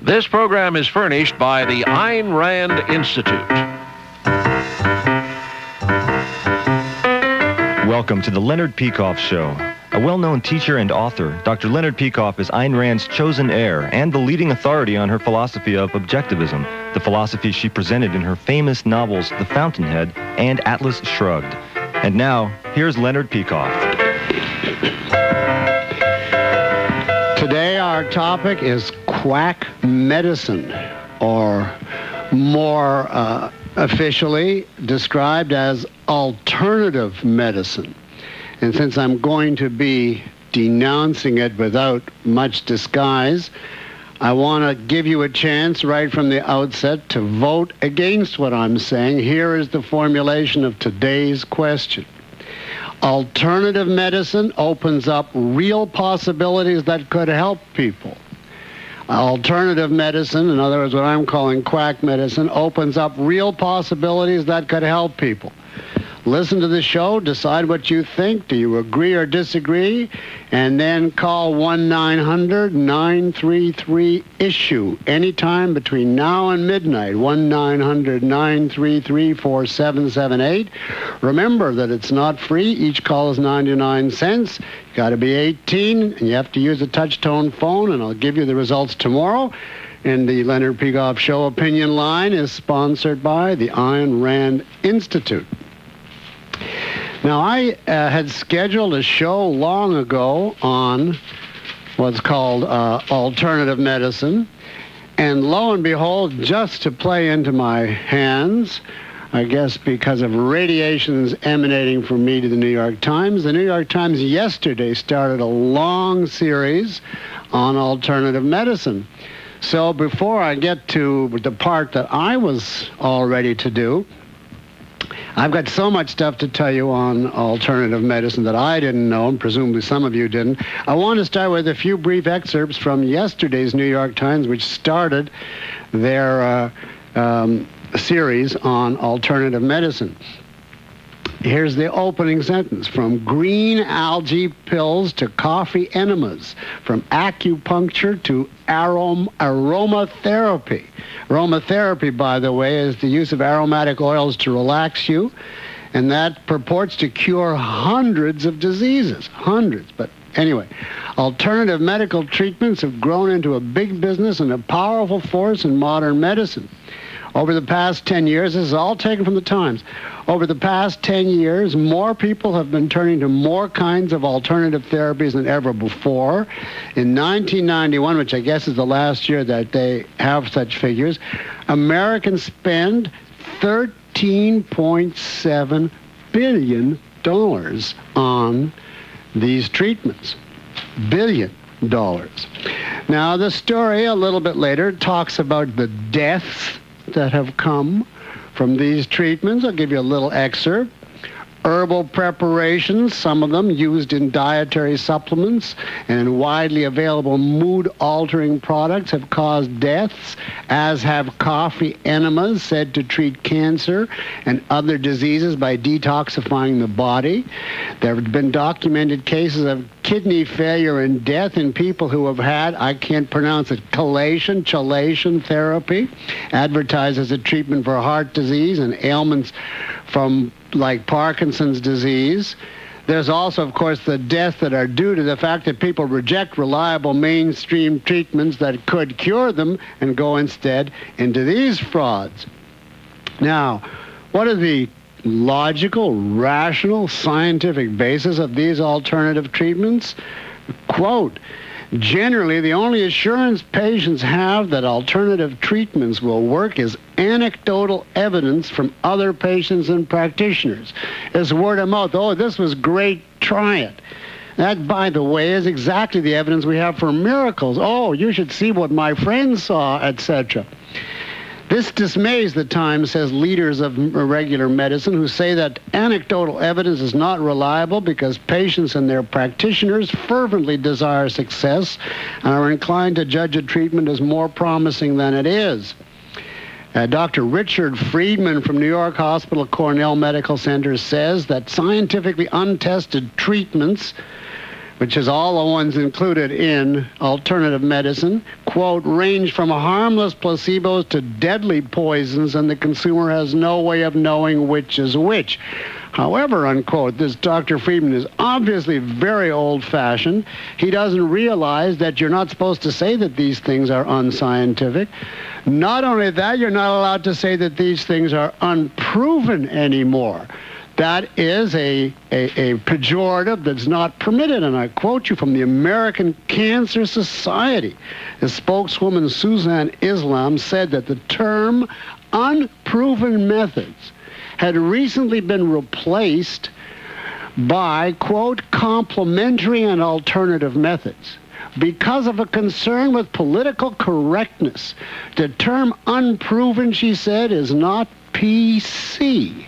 This program is furnished by the Ayn Rand Institute. Welcome to the Leonard Peikoff Show. A well-known teacher and author, Dr. Leonard Peikoff is Ayn Rand's chosen heir and the leading authority on her philosophy of Objectivism, the philosophy she presented in her famous novels The Fountainhead and Atlas Shrugged. And now, here's Leonard Peikoff. Today our topic is Quack Medicine, or more officially described as alternative medicine. And since I'm going to be denouncing it without much disguise, I want to give you a chance right from the outset to vote against what I'm saying. Here is the formulation of today's question. Alternative medicine opens up real possibilities that could help people. Alternative medicine, in other words, what I'm calling quack medicine, opens up real possibilities that could help people. Listen to the show, decide what you think. Do you agree or disagree? And then call 1-900-933-ISSUE anytime between now and midnight, 1-900-933-4778. Remember that it's not free. Each call is 99 cents. You got to be 18, and you have to use a touch-tone phone, and I'll give you the results tomorrow. And the Leonard Peikoff Show opinion line is sponsored by the Ayn Rand Institute. Now, I had scheduled a show long ago on what's called alternative medicine, and lo and behold, just to play into my hands, I guess because of radiations emanating from me to the New York Times, the New York Times yesterday started a long series on alternative medicine. So before I get to the part that I was all ready to do, I've got so much stuff to tell you on alternative medicine that I didn't know, and presumably some of you didn't. I want to start with a few brief excerpts from yesterday's New York Times, which started their series on alternative medicine. Here's the opening sentence. From green algae pills to coffee enemas, from acupuncture to aromatherapy. Aromatherapy, by the way, is the use of aromatic oils to relax you, and that purports to cure hundreds of diseases. Hundreds. But anyway, alternative medical treatments have grown into a big business and a powerful force in modern medicine. Over the past 10 years, this is all taken from the Times. Over the past 10 years, more people have been turning to more kinds of alternative therapies than ever before. In 1991, which I guess is the last year that they have such figures, Americans spend $13.7 billion on these treatments. $1 billion. Now, the story a little bit later talks about the deaths that have come from these treatments. I'll give you a little excerpt. Herbal preparations, some of them used in dietary supplements and in widely available mood-altering products, have caused deaths, as have coffee enemas said to treat cancer and other diseases by detoxifying the body. There have been documented cases of kidney failure and death in people who have had, I can't pronounce it, chelation therapy, advertised as a treatment for heart disease and ailments from like Parkinson's disease. There's also, of course, the deaths that are due to the fact that people reject reliable mainstream treatments that could cure them and go instead into these frauds. Now, what is the logical, rational, scientific basis of these alternative treatments? Quote, generally, the only assurance patients have that alternative treatments will work is anecdotal evidence from other patients and practitioners. It's word of mouth. Oh, this was great, try it. That, by the way, is exactly the evidence we have for miracles. Oh, you should see what my friend saw, etc. This dismays, the Times says, leaders of regular medicine who say that anecdotal evidence is not reliable because patients and their practitioners fervently desire success and are inclined to judge a treatment as more promising than it is. Dr. Richard Friedman from New York Hospital Cornell Medical Center says that scientifically untested treatments which is all the ones included in alternative medicine, quote, range from harmless placebos to deadly poisons, and the consumer has no way of knowing which is which. However, unquote, this Dr. Friedman is obviously very old-fashioned. He doesn't realize that you're not supposed to say that these things are unscientific. Not only that, you're not allowed to say that these things are unproven anymore. That is a pejorative that's not permitted, and I quote you from the American Cancer Society. The spokeswoman Suzanne Islam said that the term unproven methods had recently been replaced by, quote, complementary and alternative methods. Because of a concern with political correctness, the term unproven, she said, is not PC.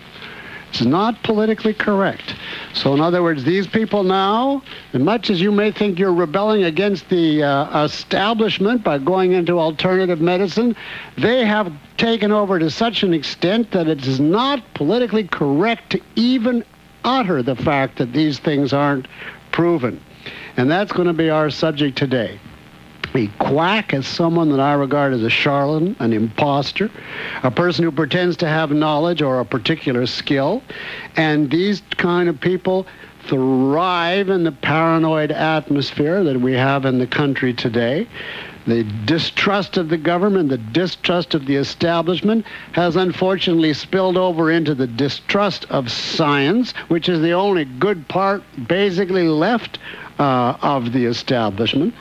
It's not politically correct. So in other words, these people now, as much as you may think you're rebelling against the establishment by going into alternative medicine, they have taken over to such an extent that it is not politically correct to even utter the fact that these things aren't proven. And that's going to be our subject today. A quack is someone that I regard as a charlatan, an imposter, a person who pretends to have knowledge or a particular skill. And these kind of people thrive in the paranoid atmosphere that we have in the country today. The distrust of the government, the distrust of the establishment has unfortunately spilled over into the distrust of science, which is the only good part basically left of the establishment.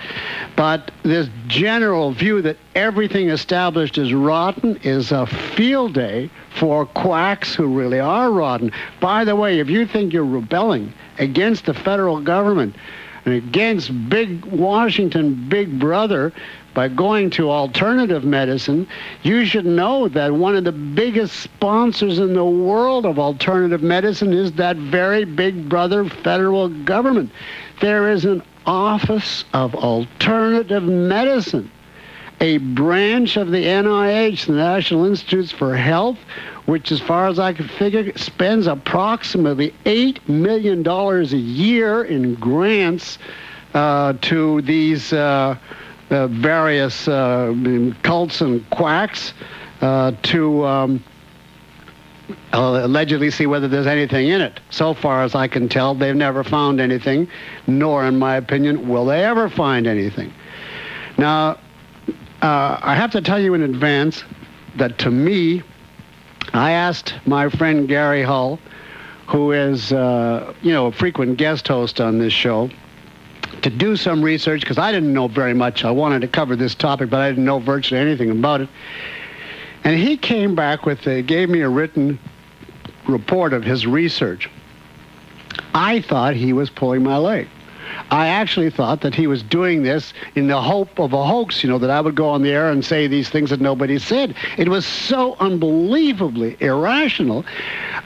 But this general view that everything established is rotten is a field day for quacks who really are rotten. By the way, if you think you're rebelling against the federal government and against big Washington, Big Brother, by going to alternative medicine, you should know that one of the biggest sponsors in the world of alternative medicine is that very Big Brother federal government. There is an Office of Alternative Medicine, a branch of the NIH, the National Institutes for Health, which, as far as I can figure, spends approximately $8 million a year in grants to these various cults and quacks to allegedly see whether there's anything in it. So far as I can tell, they've never found anything, nor, in my opinion, will they ever find anything. Now, I have to tell you in advance that, to me, I asked my friend Gary Hull, who is, a frequent guest host on this show, to do some research, because I didn't know very much. I wanted to cover this topic, but I didn't know virtually anything about it. And he came back gave me a written report of his research. I thought he was pulling my leg. I actually thought that he was doing this in the hope of a hoax, that I would go on the air and say these things that nobody said. It was so unbelievably irrational.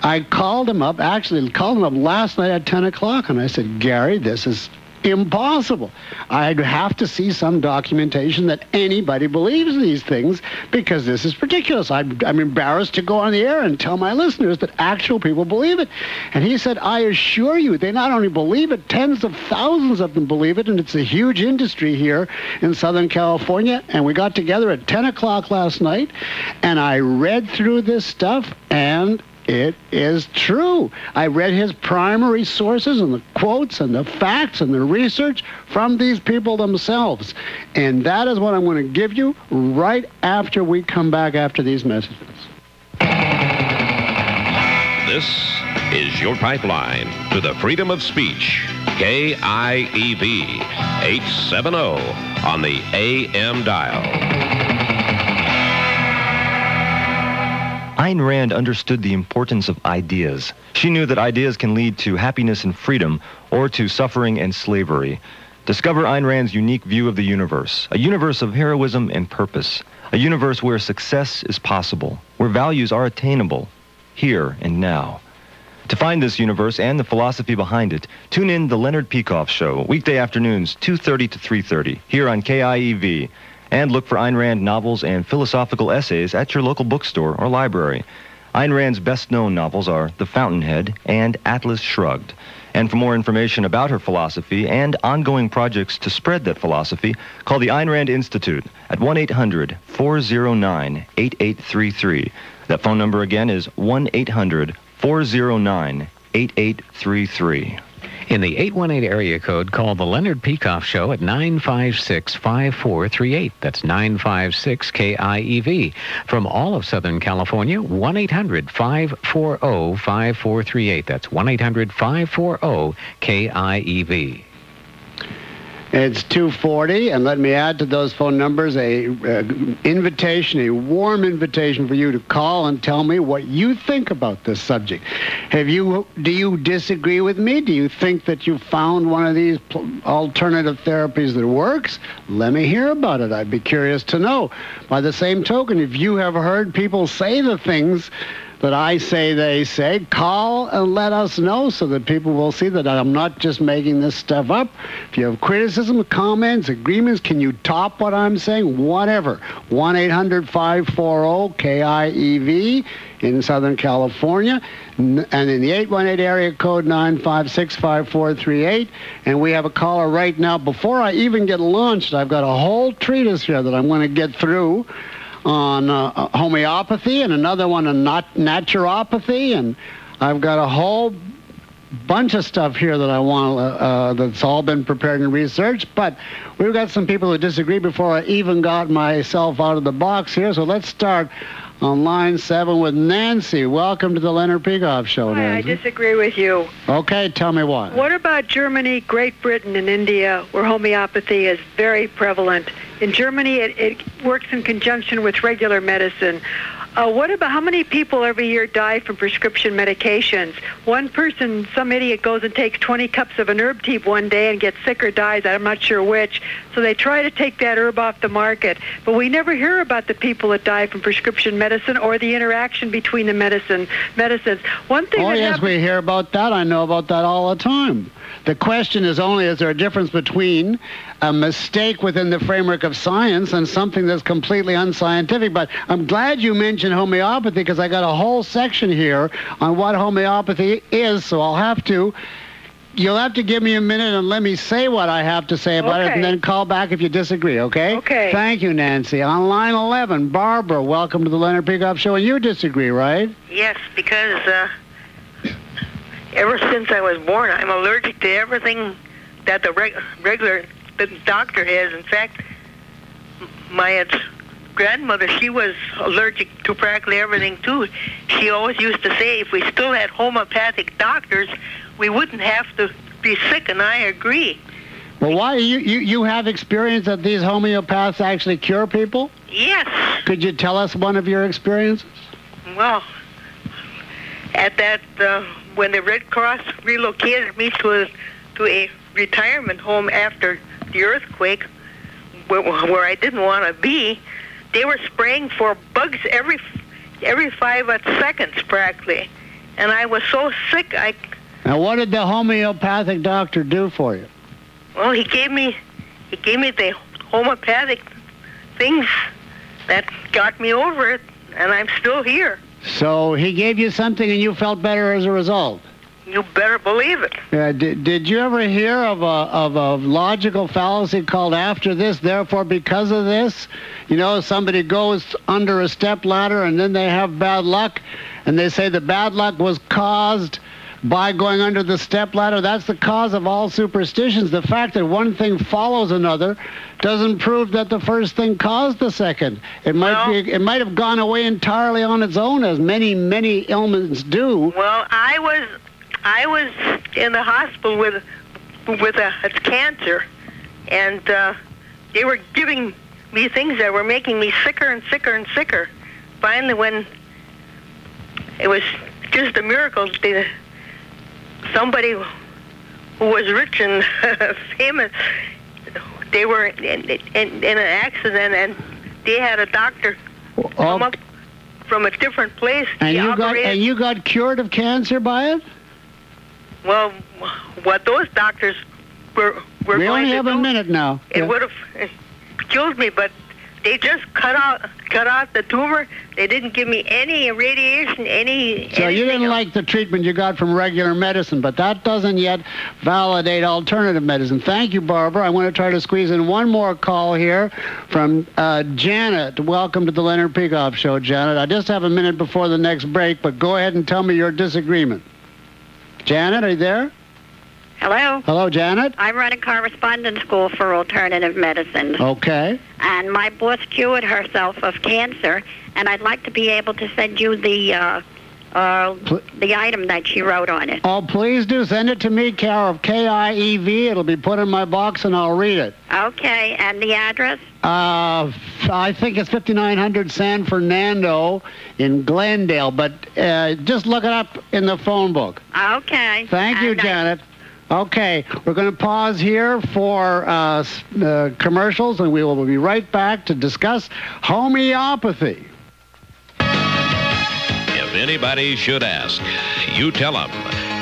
I called him up last night at 10 o'clock, and I said, Gary, this is impossible. I'd have to see some documentation that anybody believes these things, because this is ridiculous. I'm embarrassed to go on the air and tell my listeners that actual people believe it. And he said, I assure you, they not only believe it, tens of thousands of them believe it, and it's a huge industry here in Southern California. And we got together at 10 o'clock last night, and I read through this stuff, and it is true. I read his primary sources and the quotes and the facts and the research from these people themselves. And that is what I'm going to give you right after we come back after these messages. This is your pipeline to the freedom of speech. KIEV 870 on the AM dial. Ayn Rand understood the importance of ideas. She knew that ideas can lead to happiness and freedom, or to suffering and slavery. Discover Ayn Rand's unique view of the universe, a universe of heroism and purpose, a universe where success is possible, where values are attainable, here and now. To find this universe and the philosophy behind it, tune in The Leonard Peikoff Show, weekday afternoons, 2:30 to 3:30, here on KIEV. And look for Ayn Rand novels and philosophical essays at your local bookstore or library. Ayn Rand's best-known novels are The Fountainhead and Atlas Shrugged. And for more information about her philosophy and ongoing projects to spread that philosophy, call the Ayn Rand Institute at 1-800-409-8833. That phone number again is 1-800-409-8833. In the 818 area code, call the Leonard Peikoff Show at 956-5438. That's 956-KIEV. From all of Southern California, 1-800-540-5438. That's 1-800-540-KIEV. It's 2:40, and let me add to those phone numbers a invitation, a warm invitation for you to call and tell me what you think about this subject. Do you disagree with me? Do you think that you found one of these alternative therapies that works? Let me hear about it. I'd be curious to know. By the same token, if you have heard people say the things that I say they say, call and let us know so that people will see that I'm not just making this stuff up. If you have criticism, comments, agreements, can you top what I'm saying? Whatever. 1-800-540-KIEV in Southern California, and in the 818 area code 956-5438. And we have a caller right now. Before I even get launched, I've got a whole treatise here that I'm going to get through on homeopathy, and another one on naturopathy, and I've got a whole bunch of stuff here that I want that's all been prepared and researched. But we've got some people who disagree before I even got myself out of the box here. So let's start on line 7 with Nancy. Welcome to the Leonard Peikoff Show, Nancy. I disagree with you. Okay, tell me what. What about Germany, Great Britain, and India, where homeopathy is very prevalent? In Germany, it works in conjunction with regular medicine. What about how many people every year die from prescription medications? One person, some idiot, goes and takes 20 cups of an herb tea one day and gets sick or dies. I'm not sure which. So they try to take that herb off the market. But we never hear about the people that die from prescription medicine or the interaction between the medicines. One thing. Oh, yes, we hear about that. I know about that all the time. The question is only, is there a difference between a mistake within the framework of science and something that's completely unscientific? But I'm glad you mentioned homeopathy, because I got a whole section here on what homeopathy is, so you'll have to give me a minute and let me say what I have to say about it, and then call back if you disagree, okay? Okay. Thank you, Nancy. On line 11, Barbara, welcome to the Leonard Peikoff Show, and you disagree, right? Yes, because ever since I was born, I'm allergic to everything that the regular doctor has. In fact, my grandmother, she was allergic to practically everything, too. She always used to say if we still had homeopathic doctors, we wouldn't have to be sick, and I agree. Well, why? You have experience that these homeopaths actually cure people? Yes. Could you tell us one of your experiences? Well, at that, when the Red Cross relocated me to a retirement home after the earthquake, where I didn't want to be, they were spraying for bugs every 5 seconds practically, and I was so sick. Now, what did the homeopathic doctor do for you? Well, he gave me the homeopathic things that got me over it, and I'm still here. So he gave you something and you felt better as a result? You better believe it. Yeah, did you ever hear of a logical fallacy called after this, therefore because of this? You know, somebody goes under a step ladder and then they have bad luck, and they say the bad luck was caused by going under the step ladder. That's the cause of all superstitions. The fact that one thing follows another doesn't prove that the first thing caused the second. It might have gone away entirely on its own, as many ailments do. Well, I was in the hospital with a cancer, and they were giving me things that were making me sicker and sicker and sicker. Finally, when it was just a miracle, somebody who was rich and famous, they were in an accident, and they had a doctor come up from a different place. And you got cured of cancer by it? Well, what those doctors were we going only to have do, a minute now. It would have killed me, but They just cut out the tumor. They didn't give me any radiation, So you didn't like the treatment you got from regular medicine, but that doesn't yet validate alternative medicine. Thank you, Barbara. I want to try to squeeze in one more call here from Janet. Welcome to the Leonard Peikoff Show, Janet. I just have a minute before the next break, but go ahead and tell me your disagreement. Janet, are you there? Hello. Hello, Janet. I run a correspondence school for alternative medicine. Okay. And my boss cured herself of cancer, and I'd like to be able to send you the item that she wrote on it. Oh, please do. Send it to me, care of KIEV. It'll be put in my box, and I'll read it. Okay, and the address? I think it's 5900 San Fernando in Glendale, but just look it up in the phone book. Okay. Thank you, Janet. Okay, we're going to pause here for commercials, and we will be right back to discuss homeopathy. If anybody should ask, you tell them.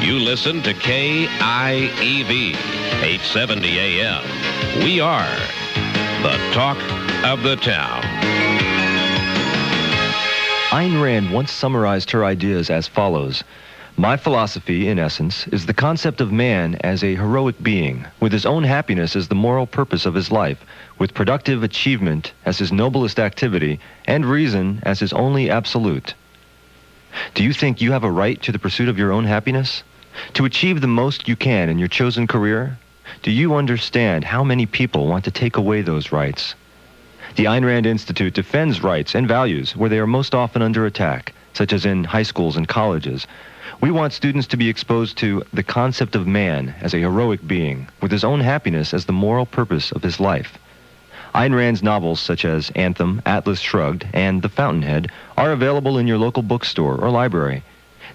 You listen to KIEV, 870 AM. We are the talk of the town. Ayn Rand once summarized her ideas as follows. My philosophy, in essence, is the concept of man as a heroic being, with his own happiness as the moral purpose of his life, with productive achievement as his noblest activity, and reason as his only absolute. Do you think you have a right to the pursuit of your own happiness? To achieve the most you can in your chosen career? Do you understand how many people want to take away those rights? The Ayn Rand Institute defends rights and values where they are most often under attack, such as in high schools and colleges. We want students to be exposed to the concept of man as a heroic being, with his own happiness as the moral purpose of his life. Ayn Rand's novels such as Anthem, Atlas Shrugged, and The Fountainhead are available in your local bookstore or library.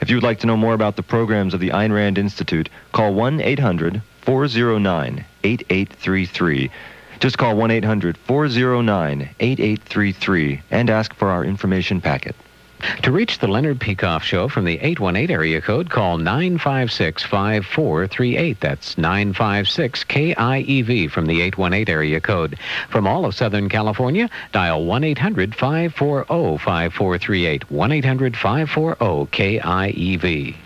If you would like to know more about the programs of the Ayn Rand Institute, call 1-800-409-8833. Just call 1-800-409-8833 and ask for our information packet. To reach the Leonard Peikoff Show from the 818 area code, call 956-5438. That's 956-KIEV from the 818 area code. From all of Southern California, dial 1-800-540-5438. 1-800-540-KIEV.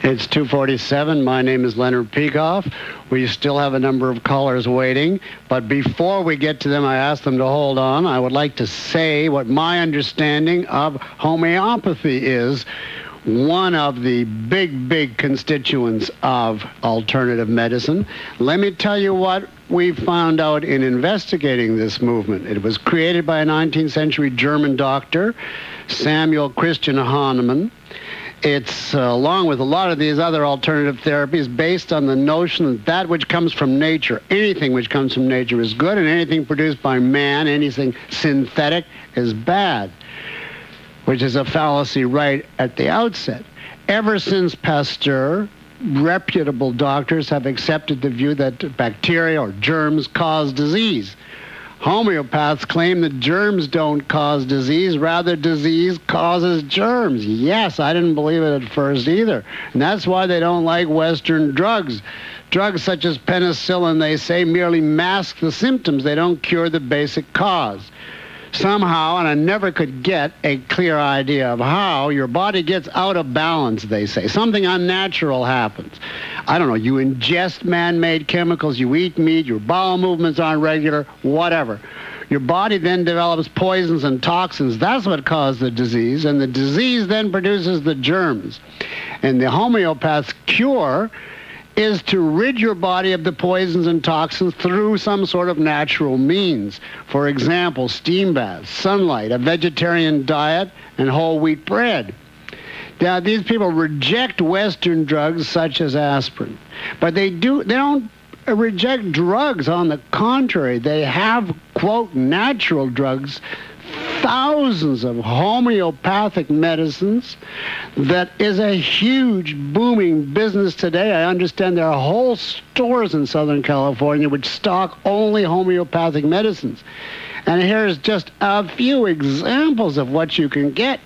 It's 2:47. My name is Leonard Peikoff. We still have a number of callers waiting, but before we get to them, I asked them to hold on. I would like to say what my understanding of homeopathy is. One of the big constituents of alternative medicine. Let me tell you what we found out in investigating this movement. It was created by a 19th century German doctor, Samuel Christian Hahnemann. It's, along with a lot of these other alternative therapies, based on the notion that that which comes from nature, anything which comes from nature is good, and anything produced by man, anything synthetic, is bad, which is a fallacy right at the outset. Ever since Pasteur, reputable doctors have accepted the view that bacteria or germs cause disease. Homeopaths claim that germs don't cause disease, rather disease causes germs. Yes, I didn't believe it at first either. And that's why they don't like Western drugs. Drugs such as penicillin, they say, merely mask the symptoms. They don't cure the basic cause. Somehow, and I never could get a clear idea of how, your body gets out of balance, they say. Something unnatural happens. I don't know, you ingest man-made chemicals, you eat meat, your bowel movements aren't regular, whatever. Your body then develops poisons and toxins. That's what caused the disease, and the disease then produces the germs. And the homeopath's cure is to rid your body of the poisons and toxins through some sort of natural means. For example, steam baths, sunlight, a vegetarian diet, and whole wheat bread. Now, these people reject Western drugs such as aspirin, but they don't reject drugs. On the contrary, they have, quote, natural drugs, thousands of homeopathic medicines. That is a huge, booming business today. I understand there are whole stores in Southern California which stock only homeopathic medicines. And here's just a few examples of what you can get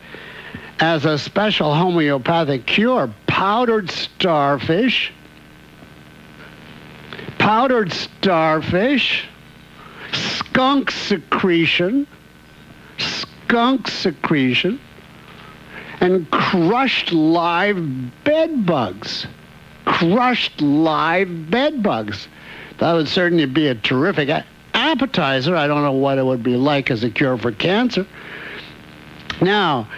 as a special homeopathic cure. Powdered starfish, skunk secretion, and crushed live bed bugs. Crushed live bed bugs. That would certainly be a terrific appetizer. I don't know what it would be like as a cure for cancer. Now,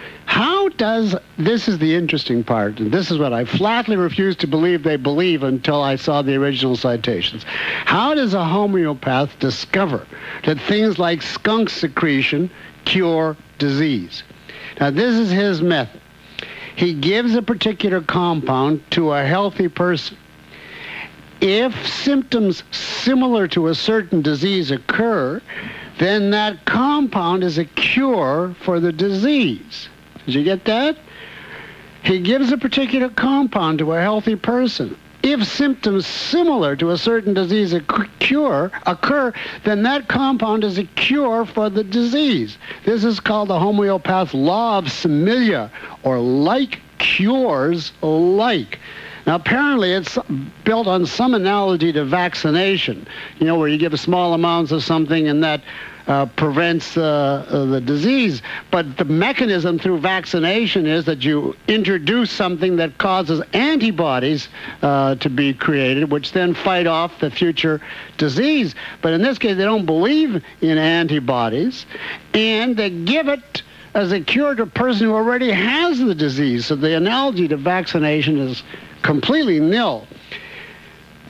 this is the interesting part, and this is what I flatly refuse to believe they believe until I saw the original citations. How does a homeopath discover that things like skunk secretion cure disease? Now, this is his method. He gives a particular compound to a healthy person. If symptoms similar to a certain disease occur, then that compound is a cure for the disease. Did you get that? He gives a particular compound to a healthy person. If symptoms similar to a certain disease occur, then that compound is a cure for the disease. This is called the homeopath law of similia, or like cures like. Now, apparently, it's built on some analogy to vaccination, where you give small amounts of something and that prevents the disease. But the mechanism through vaccination is that you introduce something that causes antibodies to be created, which then fight off the future disease. But in this case, they don't believe in antibodies, and they give it as a cure to a person who already has the disease. So the analogy to vaccination is completely nil.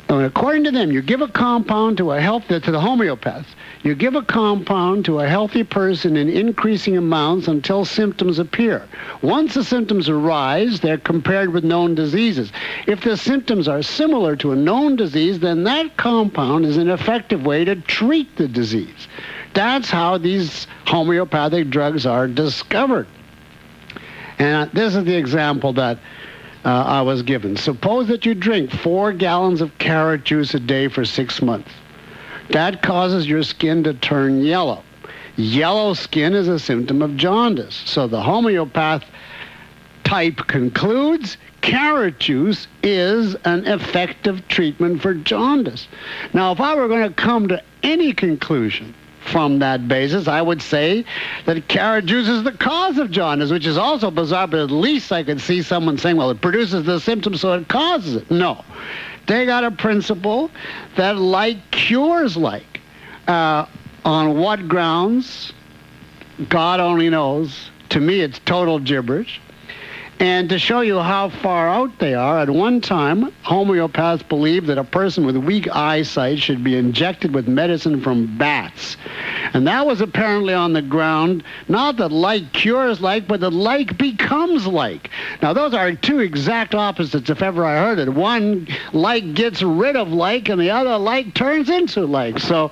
And according to them, you give a compound to the homeopath. You give a compound to a healthy person in increasing amounts until symptoms appear. Once the symptoms arise, they're compared with known diseases. If the symptoms are similar to a known disease, then that compound is an effective way to treat the disease. That's how these homeopathic drugs are discovered. And this is the example that I was given. Suppose that you drink 4 gallons of carrot juice a day for 6 months. That causes your skin to turn yellow. Yellow skin is a symptom of jaundice. So the homeopath type concludes carrot juice is an effective treatment for jaundice. Now, if I were going to come to any conclusion from that basis, I would say that carrot juice is the cause of jaundice, which is also bizarre, but at least I could see someone saying, well, it produces the symptom, so it causes it. No. They got a principle that like cures like. On what grounds? God only knows. To me, it's total gibberish. And to show you how far out they are, at one time, homeopaths believed that a person with weak eyesight should be injected with medicine from bats. And that was apparently on the ground, not that like cures like, but that like becomes like. Now, those are two exact opposites, if ever I heard it. One, like gets rid of like, and the other, like turns into like. So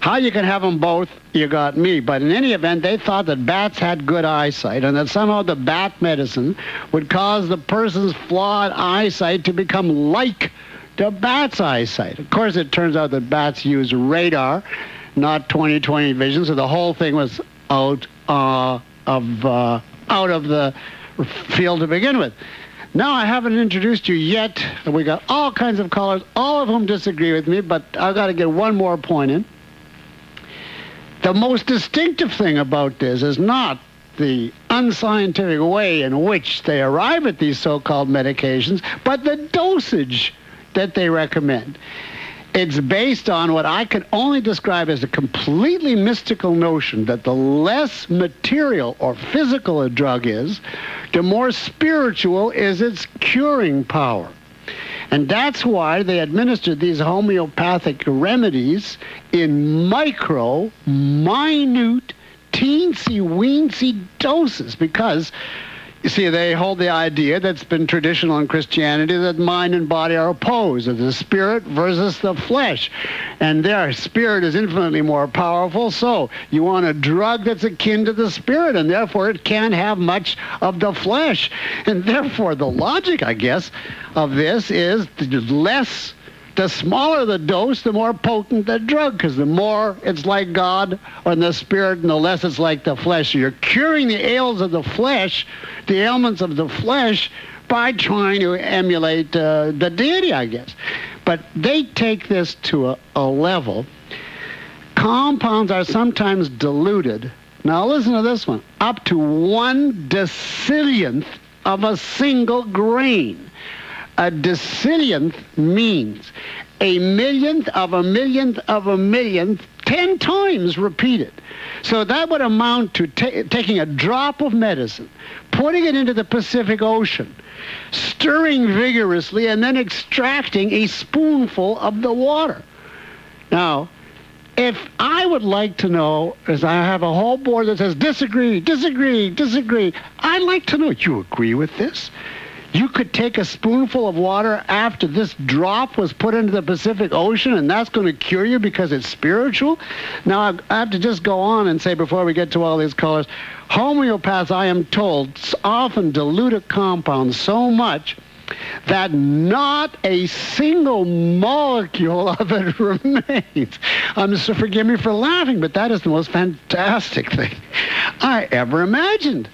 how you can have them both, you got me. But in any event, they thought that bats had good eyesight and that somehow the bat medicine would cause the person's flawed eyesight to become like the bat's eyesight. Of course, it turns out that bats use radar, not 20/20 vision, so the whole thing was out of the field to begin with. Now, I haven't introduced you yet. We got all kinds of callers, all of whom disagree with me, but I've got to get one more point in. The most distinctive thing about this is not the unscientific way in which they arrive at these so-called medications, but the dosage that they recommend. It's based on what I can only describe as a completely mystical notion that the less material or physical a drug is, the more spiritual is its curing power. And that's why they administered these homeopathic remedies in micro, minute, teensy-weensy doses, because, you see, they hold the idea that's been traditional in Christianity that mind and body are opposed, of the spirit versus the flesh. And their spirit is infinitely more powerful, so you want a drug that's akin to the spirit, and therefore it can't have much of the flesh. And therefore the logic, I guess, of this is the smaller the dose, the more potent the drug, because the more it's like God or the spirit, and the less it's like the flesh. So you're curing the ails of the flesh, the ailments of the flesh, by trying to emulate the deity, I guess. But they take this to a level compounds are sometimes diluted. Now listen to this one. Up to 1 decillionth of a single grain. A decillionth means a millionth of a millionth of a millionth, 10 times repeated. So that would amount to taking a drop of medicine, putting it into the Pacific Ocean, stirring vigorously, and then extracting a spoonful of the water. Now, if I would like to know, as I have a whole board that says disagree, disagree, disagree, I'd like to know, you agree with this? You could take a spoonful of water after this drop was put into the Pacific Ocean, and that's going to cure you because it's spiritual? Now, I have to just go on and say, before we get to all these colors, homeopaths, I am told, often dilute a compound so much that not a single molecule of it remains. So forgive me for laughing, but that is the most fantastic thing I ever imagined.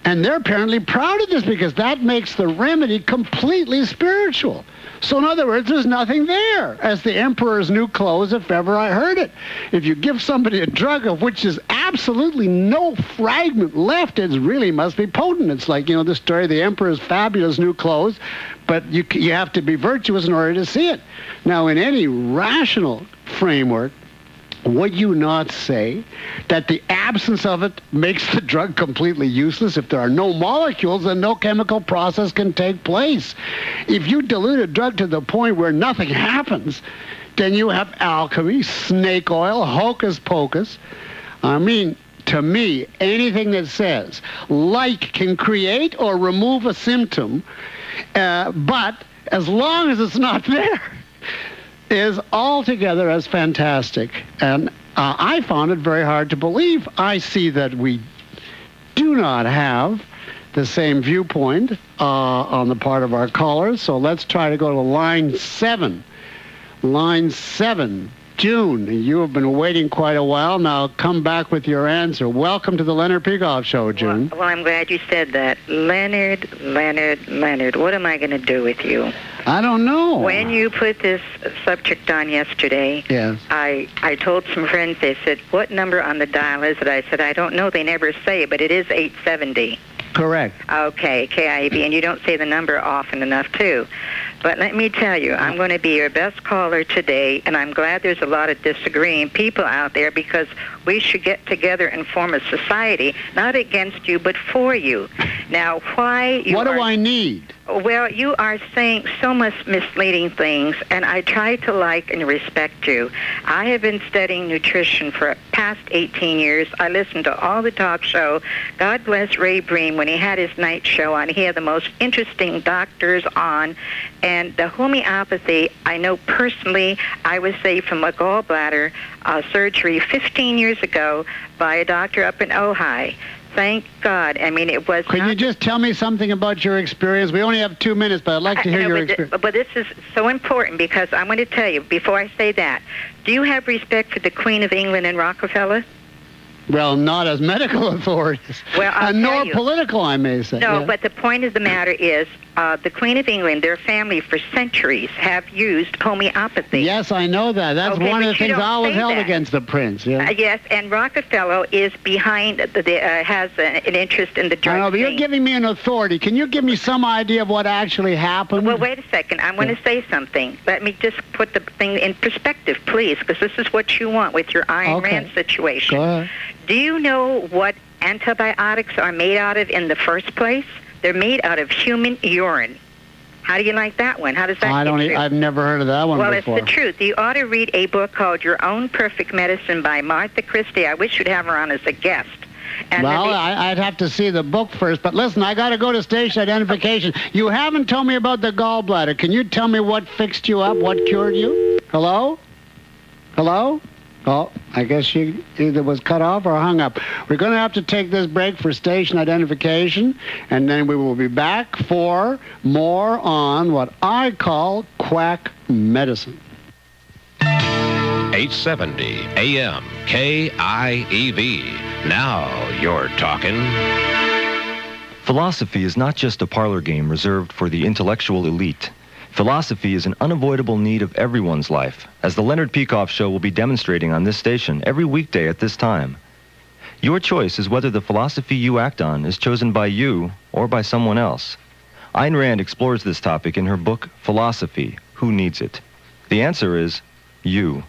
And they're apparently proud of this because that makes the remedy completely spiritual. So in other words, there's nothing there, as the emperor's new clothes, if ever I heard it. If you give somebody a drug of which is absolutely no fragment left, it really must be potent. It's like, the story of the emperor's fabulous new clothes, but you have to be virtuous in order to see it. Now, in any rational framework, would you not say that the absence of it makes the drug completely useless? If there are no molecules, then no chemical process can take place. If you dilute a drug to the point where nothing happens, then you have alchemy, snake oil, hocus pocus. I mean, to me, anything that says light can create or remove a symptom, but as long as it's not there, is altogether as fantastic. And I found it very hard to believe. I see that we do not have the same viewpoint on the part of our callers, so let's try to go to line 7. Line 7, June. You have been waiting quite a while. Now come back with your answer. Welcome to the Leonard Peikoff Show, June. Well, I'm glad you said that. Leonard, what am I going to do with you? I don't know. When you put this subject on yesterday, yes, I told some friends, they said, what number on the dial is it? I said, I don't know. They never say it, but it is 870. Correct. Okay, KIEB, and you don't say the number often enough, too. But let me tell you, I'm going to be your best caller today, and I'm glad there's a lot of disagreeing people out there because we should get together and form a society, not against you, but for you. Now, why you What do I need? Well, you are saying so much misleading things, and I try to like and respect you. I have been studying nutrition for the past 18 years. I listen to all the talk show. God bless Ray Bream when he had his night show on. He had the most interesting doctors on. And the homeopathy, I know personally, I was saved from a gallbladder surgery 15 years ago by a doctor up in Ojai. Thank God. I mean, it was. Could you just tell me something about your experience? We only have 2 minutes, but I'd like to hear your experience. But this is so important because I'm going to tell you, before I say that, do you have respect for the Queen of England and Rockefeller? Well, not as medical authorities. Well, and nor political, I may say. No, yeah. But the point of the matter is, the Queen of England, their family for centuries have used homeopathy. Yes, I know that. That's one of the things I always held against the prince. Yeah. Yes, and Rockefeller is behind, has an interest in the drug. I know, but you're giving me an authority. Can you give me some idea of what actually happened? Well, wait a second. I'm going to say something. Let me just put the thing in perspective, please, because this is what you want with your Ayn Rand situation. Go ahead. Do you know what antibiotics are made out of in the first place? They're made out of human urine. How do you like that one? How does that I've never heard of that one before. Well, it's the truth. You ought to read a book called Your Own Perfect Medicine by Martha Christie. I wish you'd have her on as a guest. And well, I'd have to see the book first. But listen, I got to go to station identification. You haven't told me about the gallbladder. Can you tell me what fixed you up, what cured you? Hello? Hello? Oh, I guess she either was cut off or hung up. We're going to have to take this break for station identification, and then we will be back for more on what I call Quack Medicine. 870 AM KIEV. Now you're talking. Philosophy is not just a parlor game reserved for the intellectual elite. Philosophy is an unavoidable need of everyone's life, as the Leonard Peikoff Show will be demonstrating on this station every weekday at this time. Your choice is whether the philosophy you act on is chosen by you or by someone else. Ayn Rand explores this topic in her book, Philosophy, Who Needs It? The answer is you.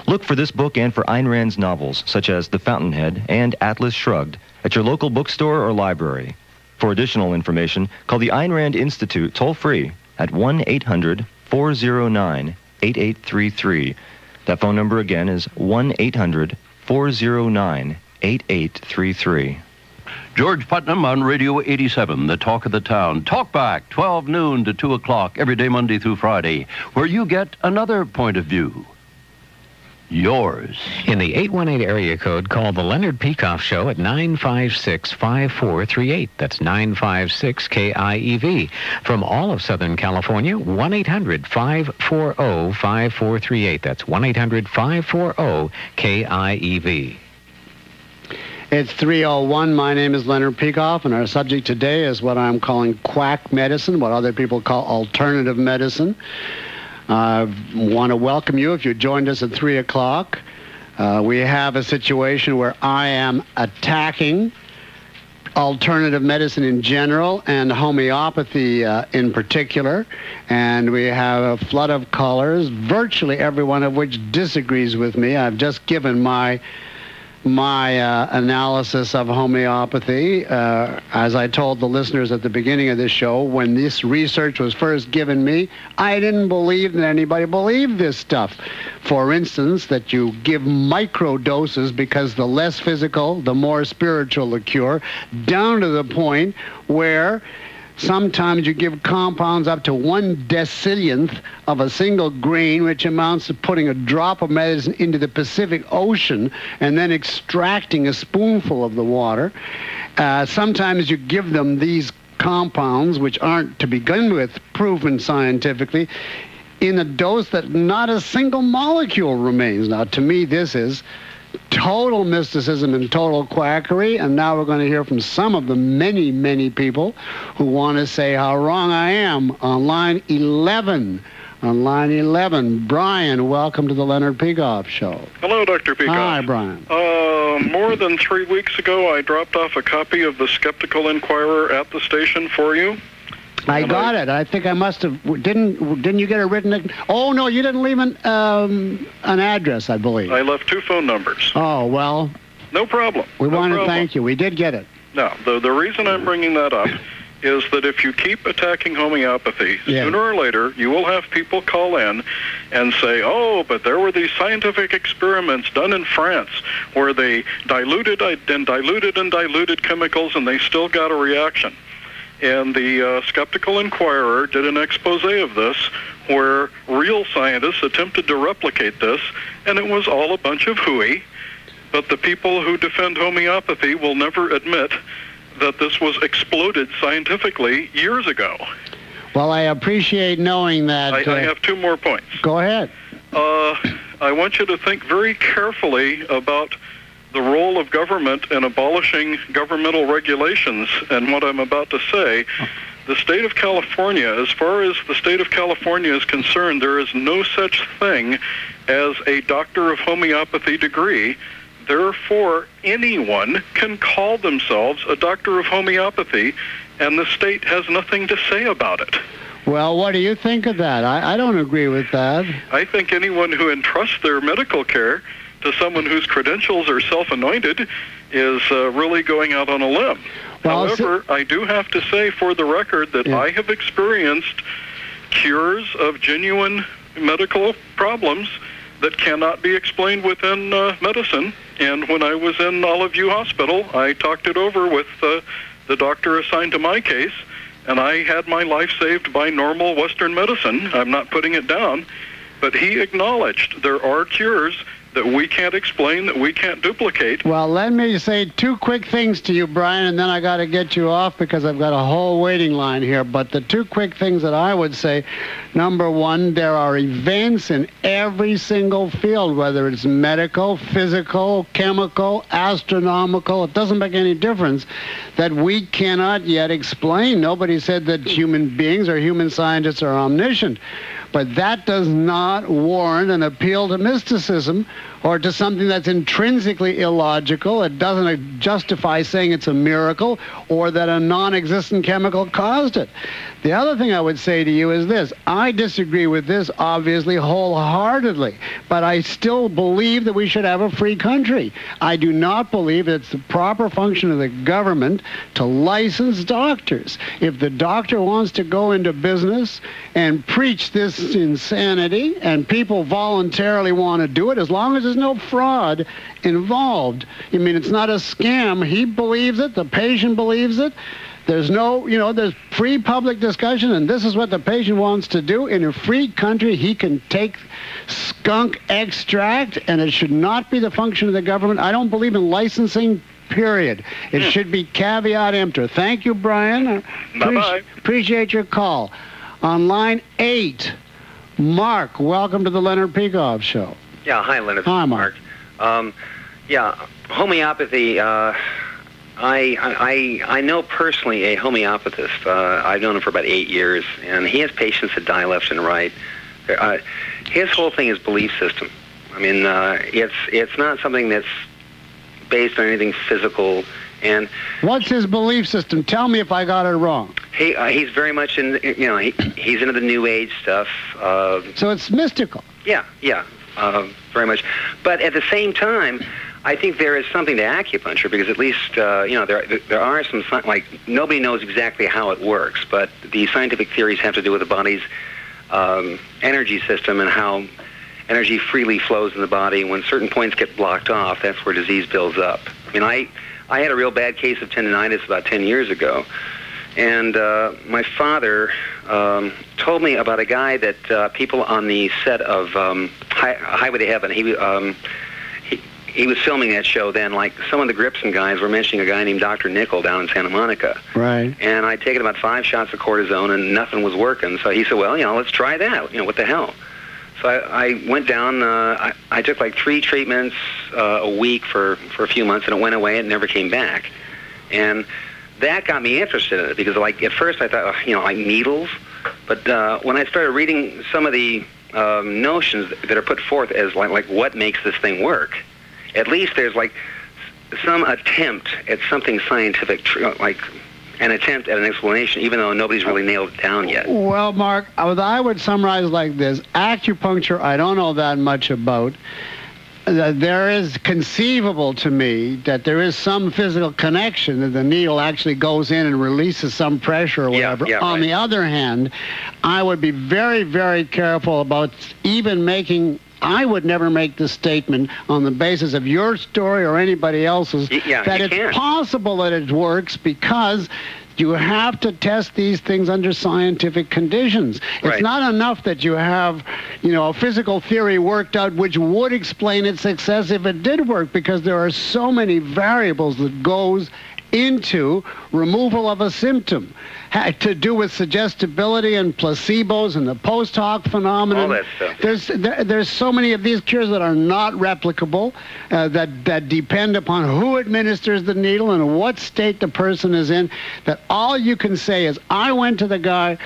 Look for this book and for Ayn Rand's novels, such as The Fountainhead and Atlas Shrugged, at your local bookstore or library. For additional information, call the Ayn Rand Institute toll-free at 1-800-409-8833. That phone number again is 1-800-409-8833. George Putnam on Radio 87, the talk of the town. Talk back, 12 noon to 2 o'clock, every day Monday through Friday, where you get another point of view. Yours. In the 818 area code, call the Leonard Peikoff Show at 956-5438. That's 956-KIEV. From all of Southern California, 1-800-540-5438. That's 1-800-540-KIEV. It's 3:01. My name is Leonard Peikoff, and our subject today is what I'm calling quack medicine, what other people call alternative medicine. I want to welcome you if you joined us at 3 o'clock. We have a situation where I am attacking alternative medicine in general and homeopathy in particular. And we have a flood of callers, virtually every one of which disagrees with me. I've just given my analysis of homeopathy. As I told the listeners at the beginning of this show, when this research was first given me, I didn't believe that anybody believed this stuff. For instance, that you give micro doses because the less physical, the more spiritual the cure, down to the point where sometimes you give compounds up to 1 decillionth of a single grain, which amounts to putting a drop of medicine into the Pacific Ocean and then extracting a spoonful of the water. Sometimes you give them these compounds, which aren't to begin with proven scientifically, in a dose that not a single molecule remains. Now, to me, this is total mysticism and total quackery, and now we're going to hear from some of the many, many people who want to say how wrong I am. On line 11, Brian, welcome to the Leonard Peikoff Show. Hello, Dr. Peikoff. Hi, Brian. More than 3 weeks ago, I dropped off a copy of the Skeptical Inquirer at the station for you. I got it. I think I must have. Didn't you get a written? Oh no, you didn't leave an address, I believe. I left 2 phone numbers. Oh well. No problem. We want to thank you. We did get it. No, the reason I'm bringing that up is that if you keep attacking homeopathy, sooner or later you will have people call in and say, "Oh, but there were these scientific experiments done in France where they diluted chemicals and they still got a reaction." And the Skeptical Inquirer did an expose of this where real scientists attempted to replicate this, and it was all a bunch of hooey. But the people who defend homeopathy will never admit that this was exploded scientifically years ago. Well, I appreciate knowing that. I have 2 more points. Go ahead. I want you to think very carefully about the role of government in abolishing governmental regulations. And what I'm about to say, the state of California, as far as the state of California is concerned, there is no such thing as a doctor of homeopathy degree. Therefore, anyone can call themselves a doctor of homeopathy, and the state has nothing to say about it. Well, what do you think of that? I don't agree with that. I think anyone who entrusts their medical care to someone whose credentials are self-anointed is really going out on a limb. Well, however, I do have to say for the record that I have experienced cures of genuine medical problems that cannot be explained within medicine. And when I was in Olive View Hospital, I talked it over with the doctor assigned to my case, and I had my life saved by normal Western medicine. I'm not putting it down, but he acknowledged there are cures that we can't explain, that we can't duplicate. Well, let me say two quick things to you, Brian, and then I got to get you off because I've got a whole waiting line here. But the two quick things that I would say, number one, there are events in every single field, whether it's medical, physical, chemical, astronomical, it doesn't make any difference, that we cannot yet explain. Nobody said that human beings or human scientists are omniscient. But that does not warrant an appeal to mysticism or to something that's intrinsically illogical. It doesn't justify saying it's a miracle or that a non-existent chemical caused it. The other thing I would say to you is this. I disagree with this, obviously, wholeheartedly, but I still believe that we should have a free country. I do not believe it's the proper function of the government to license doctors. If the doctor wants to go into business and preach this insanity and people voluntarily want to do it, as long as there's no fraud involved. I mean, it's not a scam. He believes it. The patient believes it. There's no, there's free public discussion, and this is what the patient wants to do. In a free country, he can take skunk extract, and it should not be the function of the government. I don't believe in licensing, period. It should be caveat emptor. Thank you, Brian. Bye-bye. Appreciate your call. On line 8, Mark, welcome to the Leonard Peikoff Show. Yeah, hi, Leonard. Hi, Mark. Yeah, homeopathy, I know personally a homeopathist. I've known him for about 8 years, and he has patients that die left and right. His whole thing is belief system. I mean, it's not something that's based on anything physical. And what's his belief system? Tell me if I got it wrong. He's very much in, he's into the New Age stuff. So it's mystical. Yeah, very much. But at the same time, I think there is something to acupuncture because at least, there are some, like, nobody knows exactly how it works, but the scientific theories have to do with the body's energy system and how energy freely flows in the body. When certain points get blocked off, that's where disease builds up. I mean, I had a real bad case of tendinitis about 10 years ago, and my father told me about a guy that people on the set of Highway to Heaven, he was filming that show then, like some of the Gripson guys were mentioning a guy named Dr. Nickel down in Santa Monica. Right. And I'd taken about 5 shots of cortisone and nothing was working. So he said, well, let's try that. What the hell? So I went down, I took like 3 treatments a week for a few months, and it went away and never came back. And that got me interested in it because, like, at first I thought, like needles. But when I started reading some of the notions that are put forth as like what makes this thing work, at least there's like some attempt at something scientific, like an attempt at an explanation, even though nobody's really nailed it down yet. Well, Mark, I would summarize like this. Acupuncture, I don't know that much about. There is conceivable to me that there is some physical connection, that the needle actually goes in and releases some pressure or whatever. On the other hand, I would be very, very careful about even making... I would never make the statement on the basis of your story or anybody else's that it's possible that it works because you have to test these things under scientific conditions. Right. It's not enough that you have, a physical theory worked out which would explain its success if it did work, because there are so many variables that goes into removal of a symptom. Had to do with suggestibility and placebos and the post hoc phenomenon. All that stuff. There's so many of these cures that are not replicable, that depend upon who administers the needle and what state the person is in, that all you can say is, I went to the guy,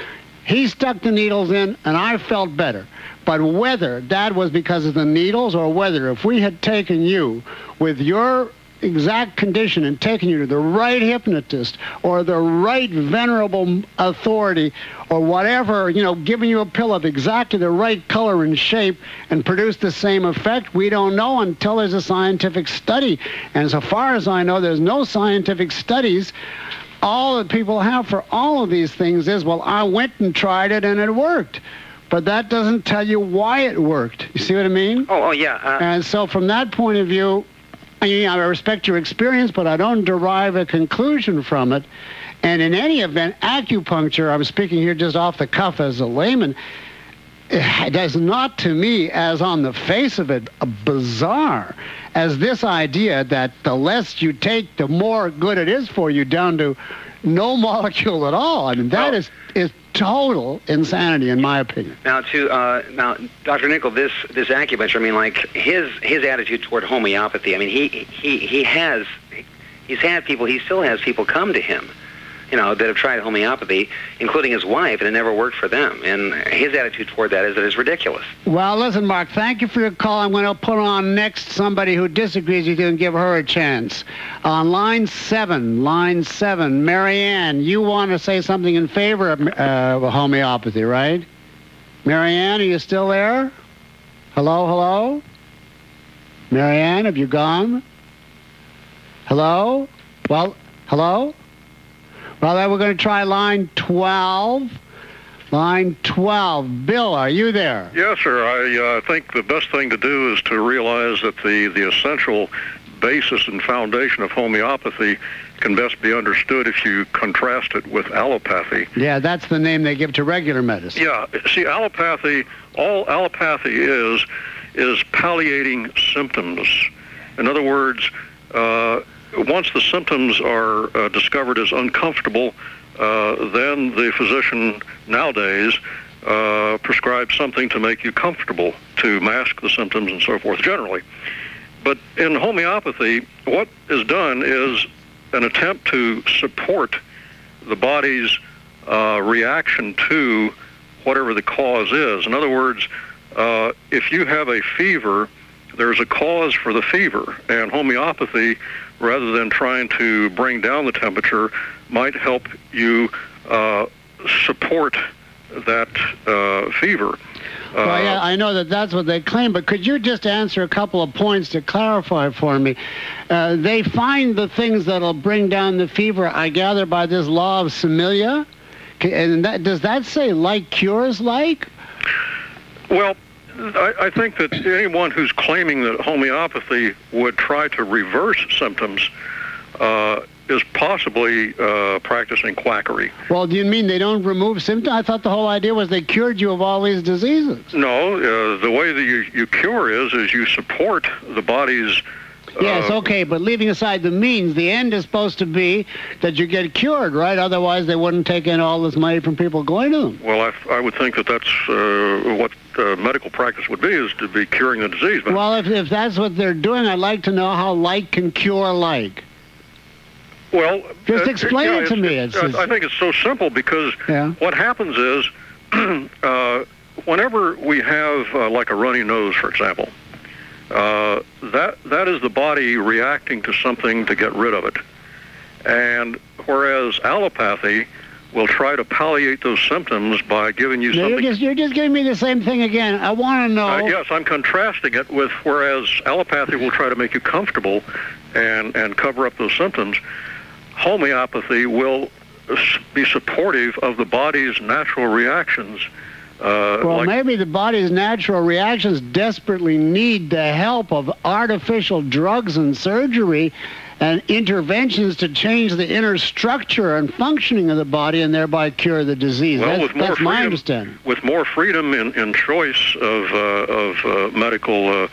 he stuck the needles in, and I felt better. But whether that was because of the needles or whether if we had taken you with your exact condition and taking you to the right hypnotist or the right venerable authority or whatever, giving you a pill of exactly the right color and shape and produce the same effect, we don't know until there's a scientific study. And so far as I know, there's no scientific studies. All that people have for all of these things is, well, I went and tried it and it worked. But that doesn't tell you why it worked. You see what I mean? Oh yeah. And so from that point of view, I respect your experience, but I don't derive a conclusion from it. And in any event, acupuncture, I'm speaking here just off the cuff as a layman, it is not to me, as on the face of it, bizarre as this idea that the less you take, the more good it is for you, down to no molecule at all. I mean, that is total insanity, in my opinion. Now, now, Dr. Nickel, this acupuncture, I mean, like his attitude toward homeopathy. I mean, he still has people come to him, you know, that have tried homeopathy, including his wife, and it never worked for them. And his attitude toward that is that it's ridiculous. Well, listen, Mark, thank you for your call. I'm going to put on next somebody who disagrees with you and give her a chance. On line 7, Marianne, you want to say something in favor of homeopathy, right? Marianne, are you still there? Hello? Marianne, have you gone? Hello? Well, hello? Well, then we're going to try line 12. Line 12. Bill, are you there? Yes, sir. I think the best thing to do is to realize that the essential basis and foundation of homeopathy can best be understood if you contrast it with allopathy. Yeah, that's the name they give to regular medicine. Yeah. See, allopathy, all allopathy is palliating symptoms. In other words, once the symptoms are discovered as uncomfortable, then the physician nowadays prescribes something to make you comfortable, to mask the symptoms and so forth generally. But in homeopathy, what is done is an attempt to support the body's reaction to whatever the cause is. In other words, if you have a fever, there's a cause for the fever, and homeopathy, rather than trying to bring down the temperature, might help you support that fever. Well, yeah, I know that's what they claim, but could you just answer a couple of points to clarify for me? They find the things that'll bring down the fever, I gather, by this law of similia. And does that say like cures like? Well, I think that anyone who's claiming that homeopathy would try to reverse symptoms is possibly practicing quackery. Well, do you mean they don't remove symptoms? I thought the whole idea was they cured you of all these diseases. No, the way that you cure is you support the body's... Yes, okay, but leaving aside the means, the end is supposed to be that you get cured, right? Otherwise, they wouldn't take in all this money from people going to them. Well, I would think that that's what medical practice would be, is to be curing the disease. But well, if that's what they're doing, I'd like to know how like can cure like. Well, just explain it to me. I think it's so simple because what happens is whenever we have like a runny nose, for example, that is the body reacting to something to get rid of it. And whereas allopathy will try to palliate those symptoms by giving you something... You're just giving me the same thing again. I want to know... yes, I'm contrasting it with whereas allopathy will try to make you comfortable and cover up those symptoms, homeopathy will be supportive of the body's natural reactions. Well, maybe the body's natural reactions desperately need the help of artificial drugs and surgery and interventions to change the inner structure and functioning of the body and thereby cure the disease. Well, that's my understanding. With more freedom in choice of medical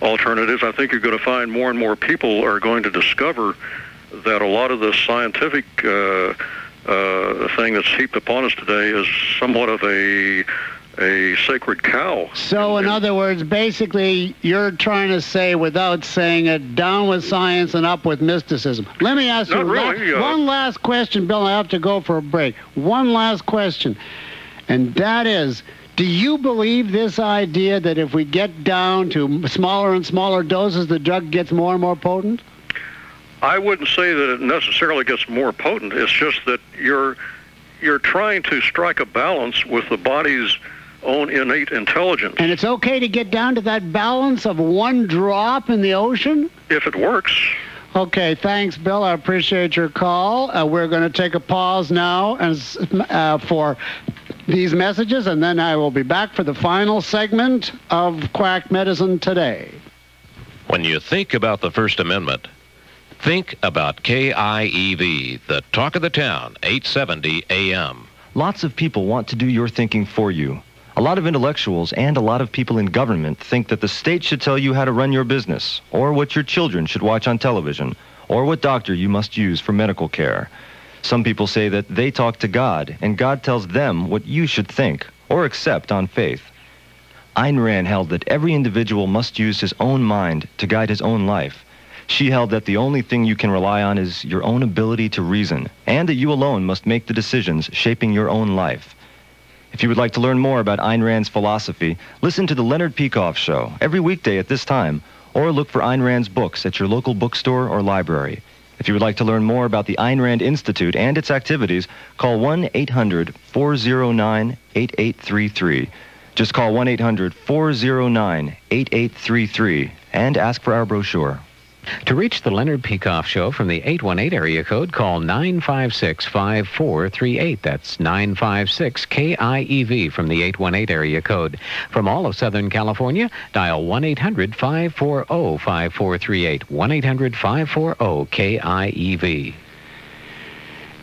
alternatives, I think you're going to find more and more people are going to discover that a lot of the scientific thing that's heaped upon us today is somewhat of a sacred cow. So, in other words, basically, you're trying to say, without saying it, down with science and up with mysticism. Let me ask you one last question, Bill. I have to go for a break. One last question, and that is, do you believe this idea that if we get down to smaller and smaller doses, the drug gets more and more potent? I wouldn't say that it necessarily gets more potent. It's just that you're trying to strike a balance with the body's own innate intelligence. And it's okay to get down to that balance of one drop in the ocean? If it works. Okay, thanks, Bill. I appreciate your call. We're going to take a pause now for these messages, and then I will be back for the final segment of Quack Medicine today. When you think about the First Amendment, think about KIEV, the talk of the town, 870 AM. Lots of people want to do your thinking for you. A lot of intellectuals and a lot of people in government think that the state should tell you how to run your business, or what your children should watch on television, or what doctor you must use for medical care. Some people say that they talk to God, and God tells them what you should think or accept on faith. Ayn Rand held that every individual must use his own mind to guide his own life. She held that the only thing you can rely on is your own ability to reason, and that you alone must make the decisions shaping your own life. If you would like to learn more about Ayn Rand's philosophy, listen to the Leonard Peikoff Show every weekday at this time, or look for Ayn Rand's books at your local bookstore or library. If you would like to learn more about the Ayn Rand Institute and its activities, call 1-800-409-8833. Just call 1-800-409-8833 and ask for our brochure. To reach the Leonard Peikoff Show from the 818 area code, call 956-5438. That's 956-KIEV from the 818 area code. From all of Southern California, dial 1-800-540-5438. 1-800-540-KIEV.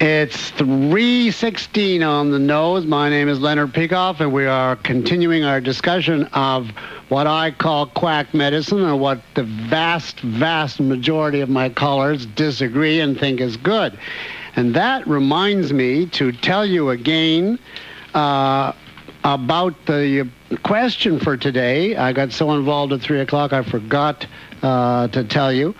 It's 3:16 on the nose. My name is Leonard Peikoff, and we are continuing our discussion of what I call quack medicine, and what the vast, vast majority of my callers disagree and think is good. And that reminds me to tell you again about the question for today. I got so involved at 3 o'clock I forgot to tell you.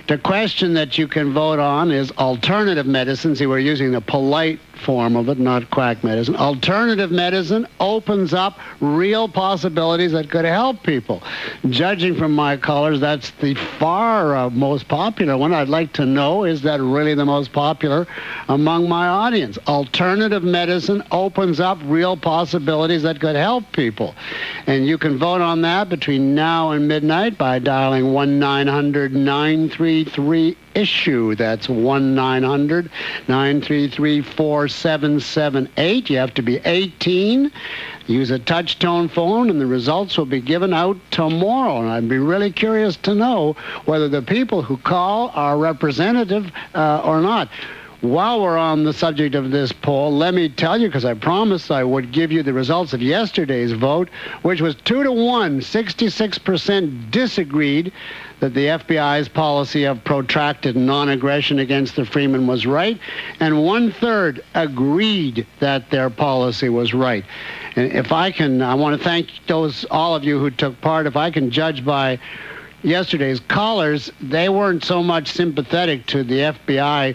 The question that you can vote on is alternative medicine. See, we're using the polite form of it, not quack medicine. Alternative medicine opens up real possibilities that could help people. Judging from my callers, that's the far most popular one. I'd like to know, is that really the most popular among my audience? Alternative medicine opens up real possibilities that could help people. And you can vote on that between now and midnight by dialing 1-900-933-ISSUE. That's 1-900-933-4778. You have to be 18. Use a touch-tone phone, and the results will be given out tomorrow. And I'd be really curious to know whether the people who call are representative or not. While we're on the subject of this poll, let me tell you, because I promised I would give you the results of yesterday's vote, which was 2-1. 66% disagreed that the FBI's policy of protracted non-aggression against the freemen was right, and 1/3 agreed that their policy was right. And if I can, I want to thank all of you who took part. If I can judge by yesterday's callers, they weren't so much sympathetic to the FBI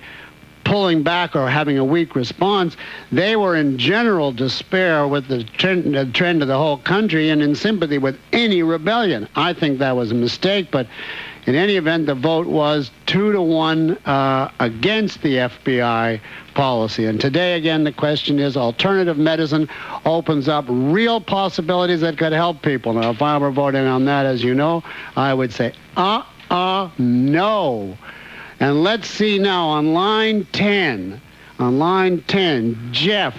pulling back or having a weak response. They were in general despair with the trend of the whole country and in sympathy with any rebellion. I think that was a mistake, but in any event, the vote was 2-1 against the FBI policy. And today, again, the question is, alternative medicine opens up real possibilities that could help people. Now, if I were voting on that, as you know, I would say, no. And let's see now on line 10. On line 10, Jeff,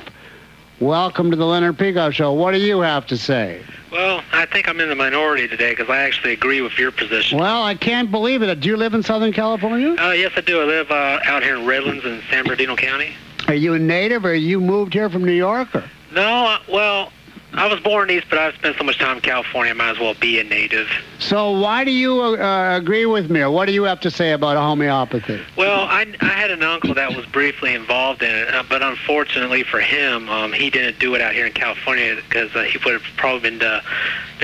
welcome to the Leonard Peikoff Show. What do you have to say? Well, I think I'm in the minority today because I actually agree with your position. Well, I can't believe it. Do you live in Southern California? Yes, I do. I live out here in Redlands in San Bernardino County. Are you a native, or you moved here from New York? Or? No, well, I was born east, but I've spent so much time in California, I might as well be a native. So why do you agree with me, or what do you have to say about homeopathy? Well, I had an uncle that was briefly involved in it, but unfortunately for him, he didn't do it out here in California because he would have probably been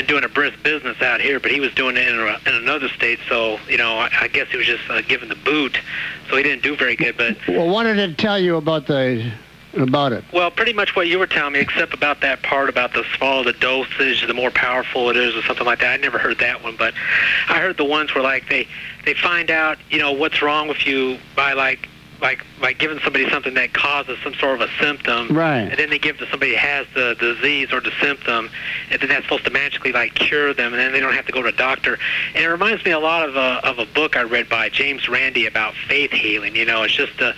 doing a brisk business out here, but he was doing it in another state, so, you know, I guess he was just given the boot, so he didn't do very good. But well, what did it tell you about it? Well, pretty much what you were telling me, except about that part about the smaller the dosage, the more powerful it is, or something like that. I never heard that one, but I heard the ones where, like, they find out, you know, what's wrong with you by, like giving somebody something that causes some sort of a symptom, right? And then they give to somebody who has the disease or the symptom, and then that's supposed to magically, like, cure them, and then they don't have to go to a doctor. And it reminds me a lot of a book I read by James Randi about faith healing. You know, it's just a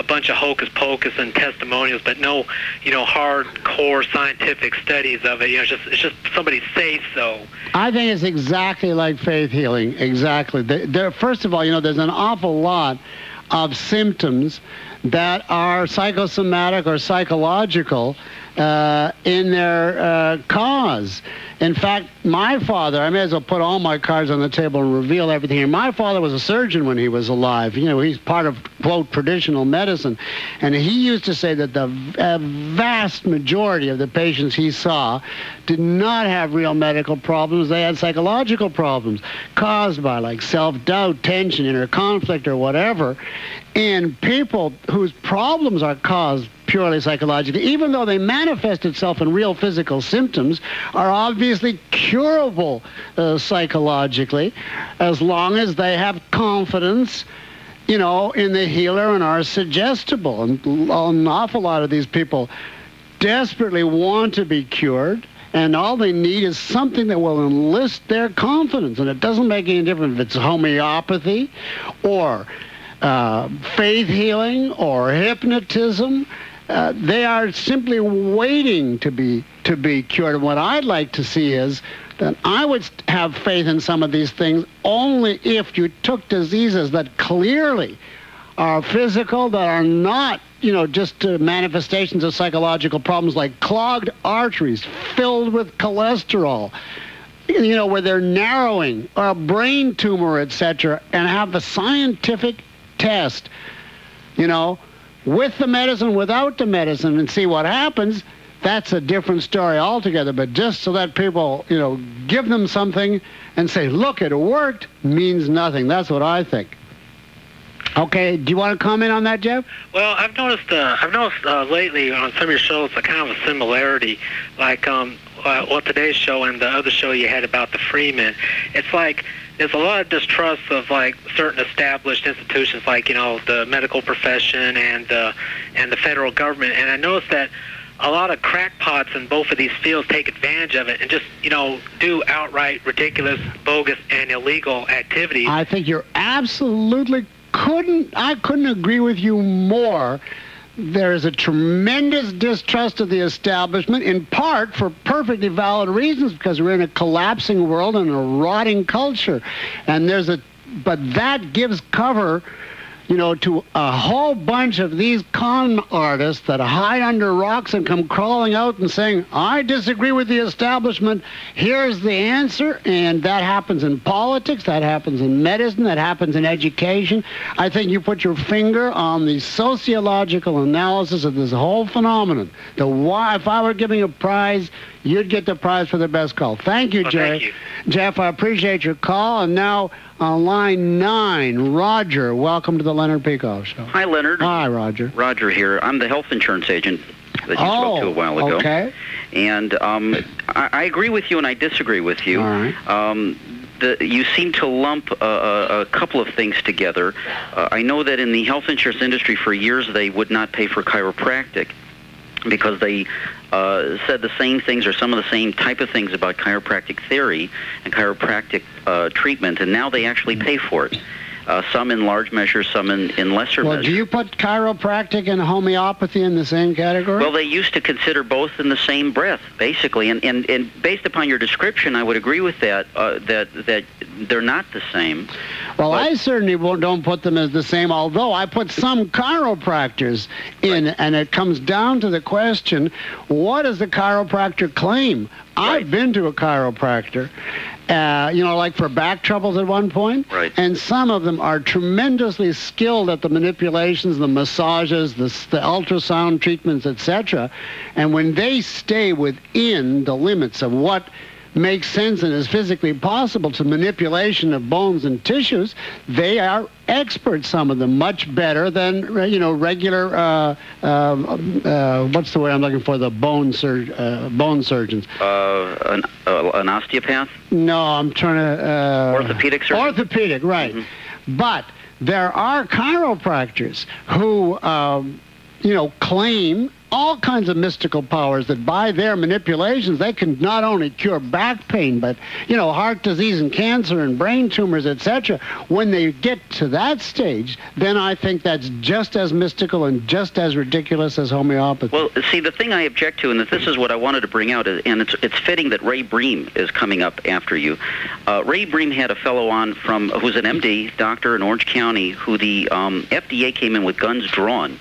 bunch of hocus pocus and testimonials, but no, you know, hardcore scientific studies of it. You know, it's just somebody say so. I think it's exactly like faith healing. Exactly. First of all, you know, there's an awful lot of symptoms that are psychosomatic or psychological in their cause. In fact, my father, I may as well put all my cards on the table and reveal everything here. My father was a surgeon when he was alive. You know, he's part of, quote, traditional medicine. And he used to say that the vast majority of the patients he saw did not have real medical problems. They had psychological problems caused by, like, self-doubt, tension, inner conflict, or whatever. And people whose problems are caused purely psychologically, even though they manifest itself in real physical symptoms, are obviously curable psychologically, as long as they have confidence, you know, in the healer and are suggestible. And an awful lot of these people desperately want to be cured, and all they need is something that will enlist their confidence. And it doesn't make any difference if it's homeopathy or faith healing or hypnotism. They are simply waiting to be cured. And what I'd like to see is that I would have faith in some of these things only if you took diseases that clearly are physical, that are not, you know, just manifestations of psychological problems like clogged arteries filled with cholesterol, you know, where they're narrowing, or a brain tumor, etc., and have a scientific test, you know, with the medicine, without the medicine, and see what happens. That's a different story altogether. But just so that people, you know, give them something and say, look, it worked, means nothing. That's what I think. Okay, do you want to comment on that, Jeff? Well, I've noticed lately on some of your shows a kind of a similarity, like today's show and the other show you had about the Freemen. It's like there's a lot of distrust of, like, certain established institutions, like, you know, the medical profession and the federal government. And I noticed that a lot of crackpots in both of these fields take advantage of it and just, you know, do outright ridiculous, bogus, and illegal activities. I think you're absolutely I couldn't agree with you more. There is a tremendous distrust of the establishment, in part for perfectly valid reasons, because we're in a collapsing world and a rotting culture. And but that gives cover, you know, to a whole bunch of these con artists that hide under rocks and come crawling out and saying, I disagree with the establishment, here's the answer. And that happens in politics, that happens in medicine, that happens in education. I think you put your finger on the sociological analysis of this whole phenomenon. If I were giving a prize, you'd get the prize for the best call. Thank you, Jay. Thank you. Jeff, I appreciate your call. And now on line 9, Roger. Welcome to the Leonard Peikoff Show. Hi, Leonard. Hi, Roger. Roger here. I'm the health insurance agent that you spoke to a while ago. Okay. And I agree with you and I disagree with you. All right. You seem to lump a couple of things together. I know that in the health insurance industry for years they would not pay for chiropractic because they said the same things or some of the same type of things about chiropractic theory and chiropractic treatment, and now they actually pay for it. Some in large measure, some in lesser measure. Well, do you put chiropractic and homeopathy in the same category? Well, they used to consider both in the same breath, basically. And based upon your description, I would agree with that, that they're not the same. Well, I certainly don't put them as the same, although I put some chiropractors in, right. And it comes down to the question, what does the chiropractor claim? Right. I've been to a chiropractor, you know, like for back troubles at one point. Right. And some of them are tremendously skilled at the manipulations, the massages, the ultrasound treatments, etc. And when they stay within the limits of what makes sense and is physically possible to manipulation of bones and tissues, they are experts, some of them, much better than, you know, regular, what's the word I'm looking for, the bone surgeons. An osteopath? No, I'm trying to... orthopedic surgeon? Orthopedic, right. Mm-hmm. But there are chiropractors who, you know, claim all kinds of mystical powers that by their manipulations they can not only cure back pain, but, you know, heart disease and cancer and brain tumors, etc. When they get to that stage, then I think that's just as mystical and just as ridiculous as homeopathy. Well, see, the thing I object to, and this is what I wanted to bring out, and it's fitting that Ray Bream is coming up after you. Ray Bream had a fellow on who's an MD, doctor in Orange County, who the FDA came in with guns drawn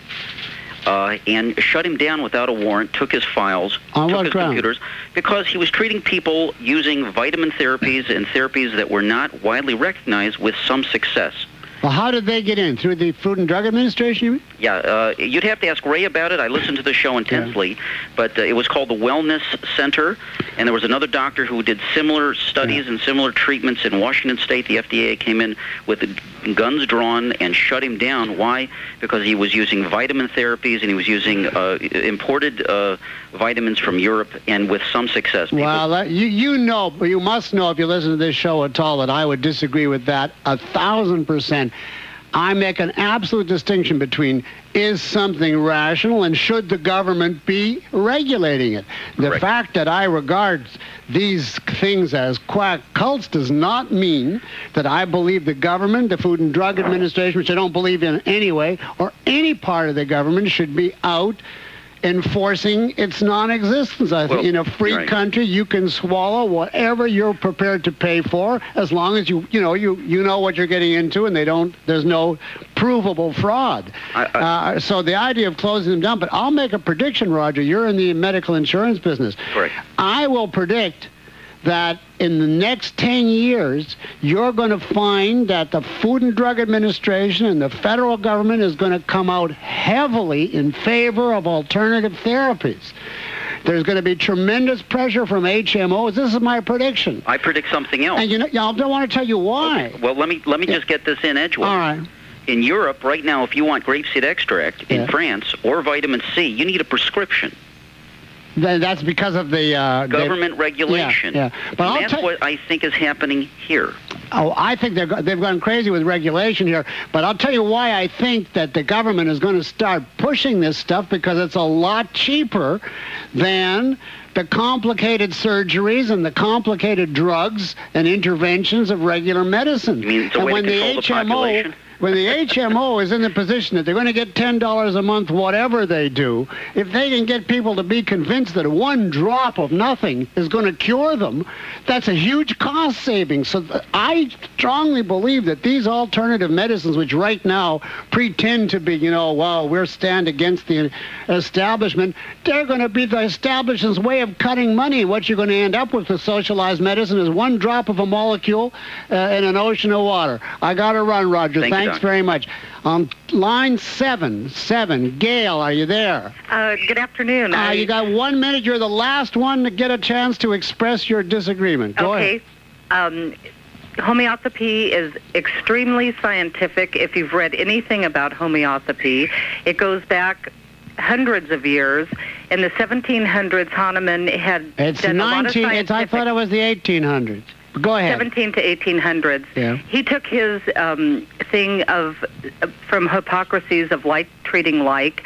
and shut him down without a warrant, took his files, took his computers, because he was treating people using vitamin therapies and therapies that were not widely recognized with some success. Well, how did they get in? Through the Food and Drug Administration, you mean? Yeah, you'd have to ask Ray about it. I listened to the show intensely, but it was called the Wellness Center, and there was another doctor who did similar studies and similar treatments in Washington State. The FDA came in with the guns drawn and shut him down. Why? Because he was using vitamin therapies and he was using imported vitamins from Europe, and with some success. Well, you must know if you listen to this show at all that I would disagree with that 1,000%. I make an absolute distinction between is something rational and should the government be regulating it. The fact that I regard these things as quack cults does not mean that I believe the government, the Food and Drug Administration, which I don't believe in anyway, or any part of the government should be out enforcing its non-existence. I think in a free country, you can swallow whatever you're prepared to pay for, as long as you know what you're getting into, and there's no provable fraud. So the idea of closing them down, but I'll make a prediction, Roger. You're in the medical insurance business. Correct. I will predict that in the next 10 years, you're going to find that the Food and Drug Administration and the federal government is going to come out heavily in favor of alternative therapies. There's going to be tremendous pressure from HMOs. This is my prediction. I predict something else. And I don't want to tell you why. Okay. Well, let me just get this in edgewise. All right. In Europe, right now, if you want grapeseed extract in France or vitamin C, you need a prescription. That's because of the government regulation. Yeah. But that's what I think is happening here. Oh, I think they've gone crazy with regulation here. But I'll tell you why I think that the government is going to start pushing this stuff, because it's a lot cheaper than the complicated surgeries and the complicated drugs and interventions of regular medicine. You mean it's a way to control the population? When the HMO is in the position that they're going to get $10 a month, whatever they do, if they can get people to be convinced that one drop of nothing is going to cure them, that's a huge cost saving. So I strongly believe that these alternative medicines, which right now pretend to be, we're stand against the establishment, they're going to be the establishment's way of cutting money. What you're going to end up with socialized medicine is one drop of a molecule in an ocean of water. I got to run, Roger. Thanks very much. On line 7, Gail, are you there? Good afternoon. You got 1 minute. You're the last one to get a chance to express your disagreement. Go ahead. Homeopathy is extremely scientific. If you've read anything about homeopathy, it goes back hundreds of years. In the 1700s, Hahnemann had done a lot of scientific... I thought it was the 1800s. Go ahead. 17 to 1800s. Yeah. He took his thing from Hippocrates of like treating like,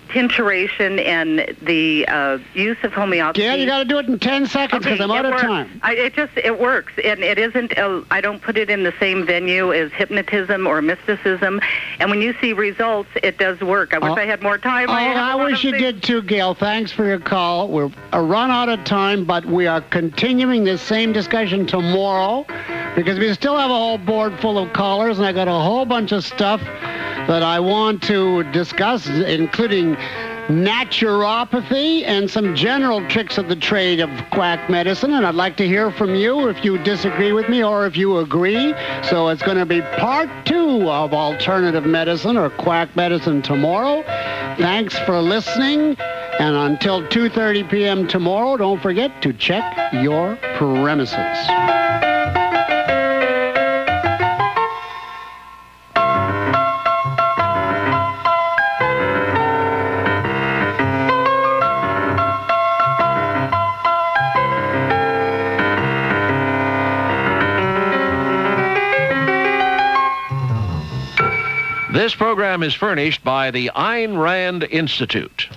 tincturation, and the use of homeopathy. Yeah, you got to do it in 10 seconds because I'm out of time. It works, and it isn't. I don't put it in the same venue as hypnotism or mysticism. And when you see results, it does work. I wish I had more time. I wish you did too, Gail. Thanks for your call. We're run out of time, but we are continuing this same discussion tomorrow because we still have a whole board full of callers, and I got a whole bunch of stuff that I want to discuss, including naturopathy and some general tricks of the trade of quack medicine. And I'd like to hear from you if you disagree with me or if you agree. So it's going to be part 2 of alternative medicine or quack medicine tomorrow. Thanks for listening. And until 2:30 p.m. tomorrow, don't forget to check your premises. This program is furnished by the Ayn Rand Institute.